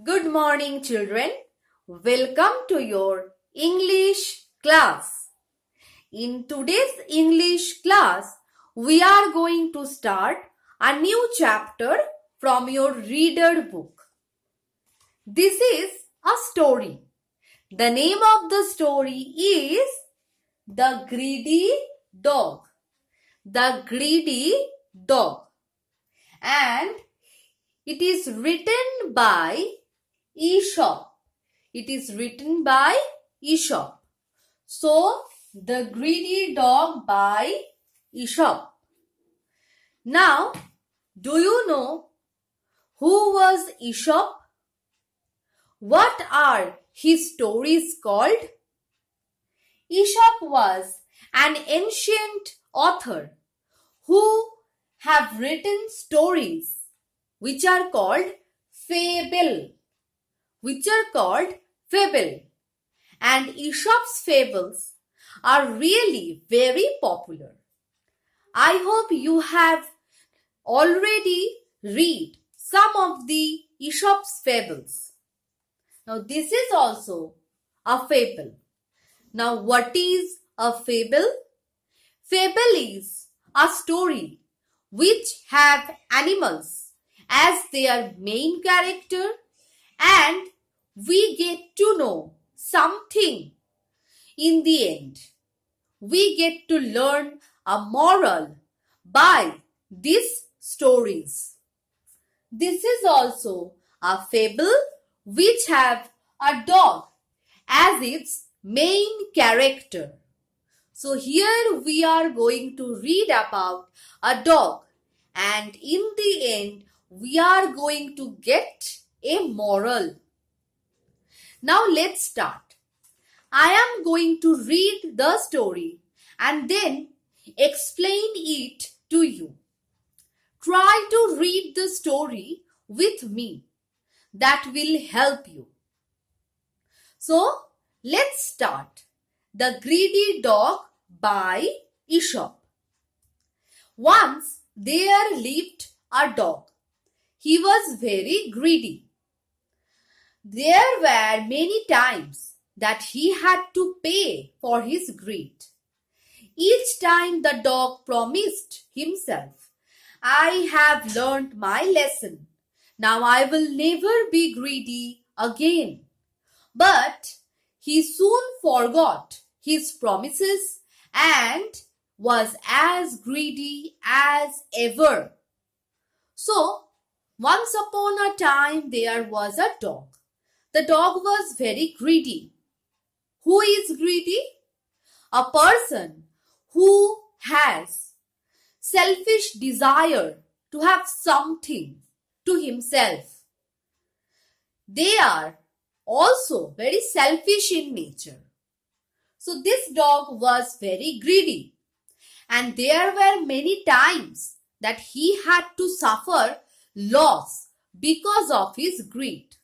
Good morning, children. Welcome to your English class. In today's English class, we are going to start a new chapter from your reader book. This is a story. The name of the story is The Greedy Dog. The Greedy Dog. And it is written by Aesop. It is written by Aesop. So, The Greedy Dog by Aesop. Now, do you know who was Aesop? What are his stories called? Aesop was an ancient author who have written stories which are called fable. And Aesop's fables are really very popular. I hope you have already read some of the Aesop's fables. Now this is also a fable. Now what is a fable? Fable is a story which have animals as their main character, and we get to know something in the end. We get to learn a moral by these stories. This is also a fable which have a dog as its main character. So here we are going to read about a dog, and in the end we are going to get a moral. Now let's start. I am going to read the story and then explain it to you. Try to read the story with me. That will help you. So let's start. The Greedy Dog by Aesop. Once there lived a dog. He was very greedy. There were many times that he had to pay for his greed. Each time the dog promised himself, I have learned my lesson. Now I will never be greedy again. But he soon forgot his promises and was as greedy as ever. So, once upon a time there was a dog. The dog was very greedy. Who is greedy? A person who has selfish desire to have something to himself. They are also very selfish in nature. So this dog was very greedy, and there were many times that he had to suffer loss because of his greed.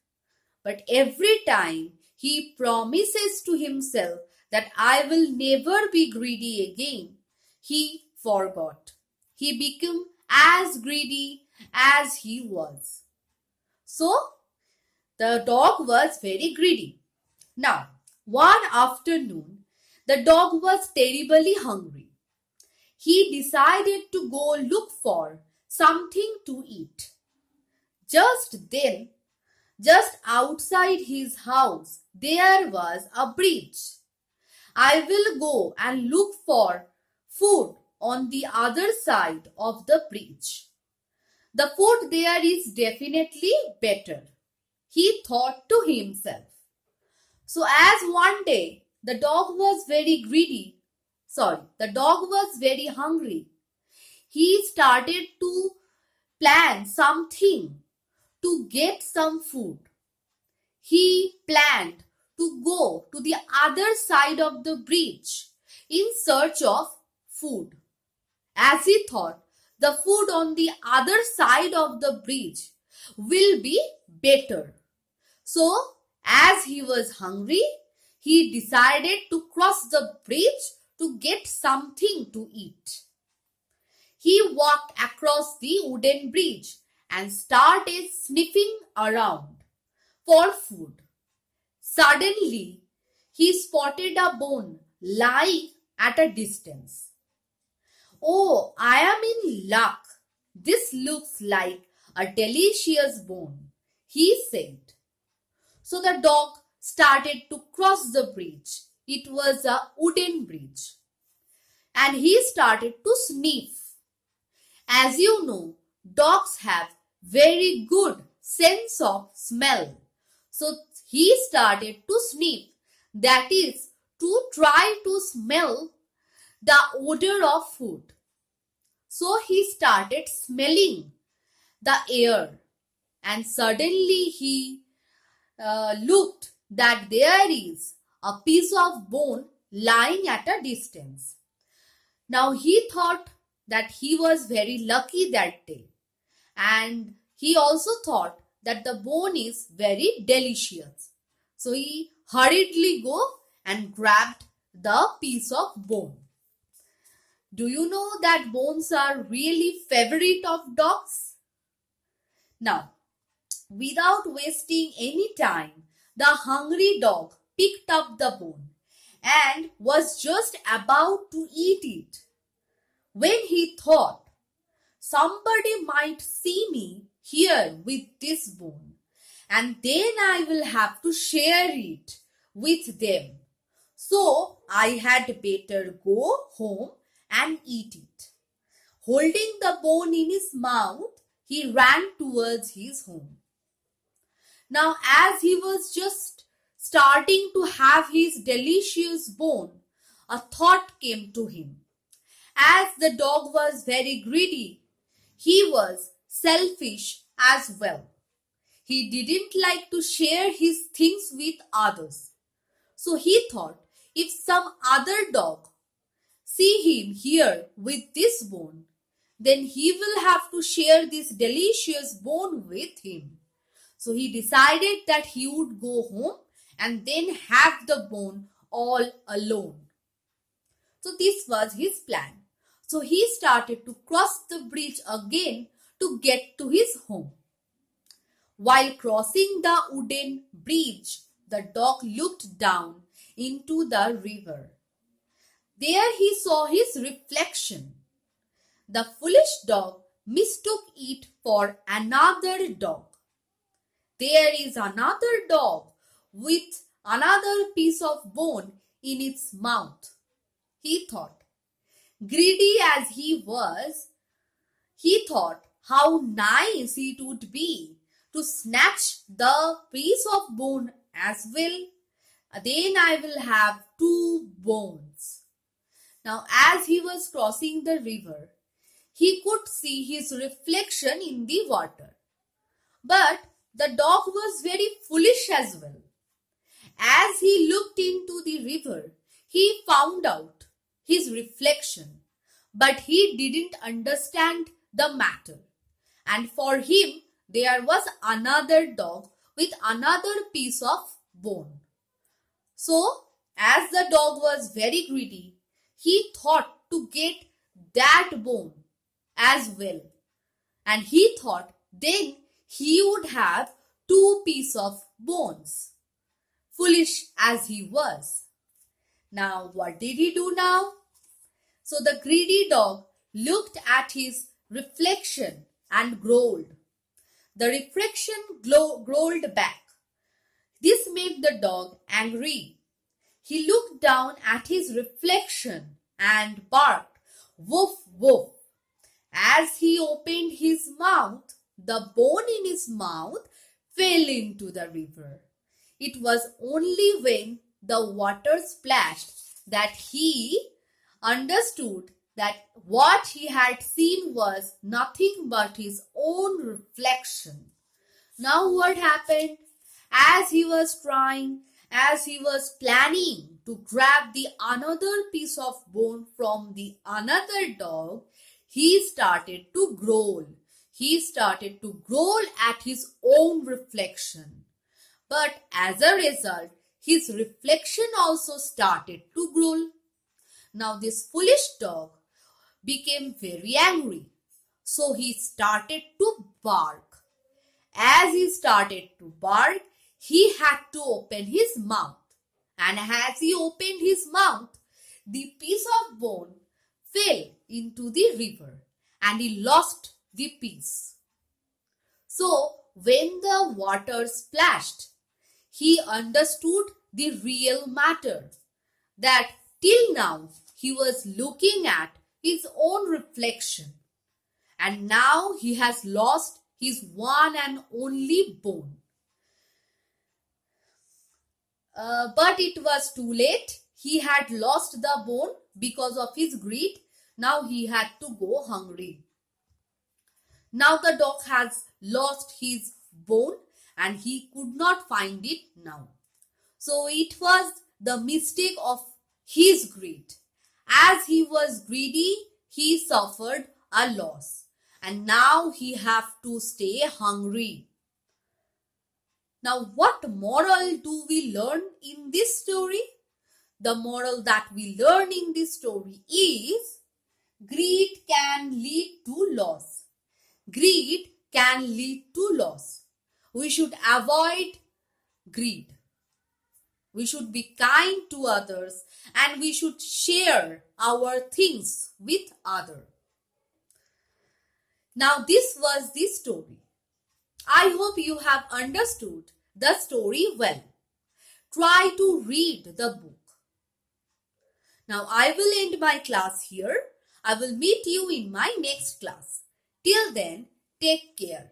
But every time he promises to himself that I will never be greedy again, he forgot. He became as greedy as he was. So, the dog was very greedy. Now, one afternoon, the dog was terribly hungry. He decided to go look for something to eat. Just then, just outside his house, there was a bridge. I will go and look for food on the other side of the bridge. The food there is definitely better, he thought to himself. So as one day the dog was very hungry, he started to plan something to get some food. He planned to go to the other side of the bridge in search of food. As he thought, the food on the other side of the bridge will be better. So, as he was hungry, he decided to cross the bridge to get something to eat. He walked across the wooden bridge and started sniffing around. for food. Suddenly, he spotted a bone lying at a distance. "Oh, I am in luck. This looks like a delicious bone," he said. So the dog started to cross the bridge. It was a wooden bridge. And he started to sniff. As you know, dogs have very good sense of smell. So he started to sniff. That is, to try to smell the odor of food. So he started smelling the air, and suddenly he looked that there is a piece of bone lying at a distance. Now he thought that he was very lucky that day, and he also thought that the bone is very delicious. So he hurriedly go and grabbed the piece of bone. Do you know that bones are really favorite of dogs? Now, without wasting any time, the hungry dog picked up the bone and was just about to eat it when he thought, "Somebody might see me here with this bone, and then I will have to share it with them. So I had better go home and eat it." Holding the bone in his mouth, he ran towards his home. Now, as he was just starting to have his delicious bone, a thought came to him. As the dog was very greedy, he was selfish as well. He didn't like to share his things with others. So he thought, if some other dog see him here with this bone, then he will have to share this delicious bone with him. So he decided that he would go home and then have the bone all alone. So this was his plan. So he started to cross the bridge again to get to his home. While crossing the wooden bridge, the dog looked down into the river. There he saw his reflection. The foolish dog mistook it for another dog. There is another dog with another piece of bone in its mouth, he thought. Greedy as he was, he thought how nice it would be to snatch the piece of bone as well. Then I will have two bones. Now, as he was crossing the river, he could see his reflection in the water. But the dog was very foolish as well. As he looked into the river, he found out his reflection, but he didn't understand the matter. And for him, there was another dog with another piece of bone. So, as the dog was very greedy, he thought to get that bone as well. And he thought then he would have two pieces of bones. Foolish as he was. Now, what did he do now? So the greedy dog looked at his reflection and growled. The reflection growled back. This made the dog angry. He looked down at his reflection and barked, "Woof, woof." As he opened his mouth, the bone in his mouth fell into the river. It was only when the water splashed that he understood that what he had seen was nothing but his own reflection. Now what happened? As he was planning to grab the another piece of bone from the another dog, he started to growl. He started to growl at his own reflection. But as a result, his reflection also started to growl. Now this foolish dog became very angry. So he started to bark. As he started to bark, he had to open his mouth. And as he opened his mouth, the piece of bone fell into the river and he lost the piece. So, when the water splashed, he understood the real matter, that till now he was looking at his own reflection, and now he has lost his one and only bone. But it was too late. He had lost the bone because of his greed. Now he had to go hungry. Now the dog has lost his bone and he could not find it now. So it was the mistake of his greed. As he was greedy, he suffered a loss. And now he have to stay hungry. Now what moral do we learn in this story? The moral that we learn in this story is greed can lead to loss. Greed can lead to loss. We should avoid greed. We should be kind to others and we should share our things with others. Now this was the story. I hope you have understood the story well. Try to read the book. Now I will end my class here. I will meet you in my next class. Till then, take care.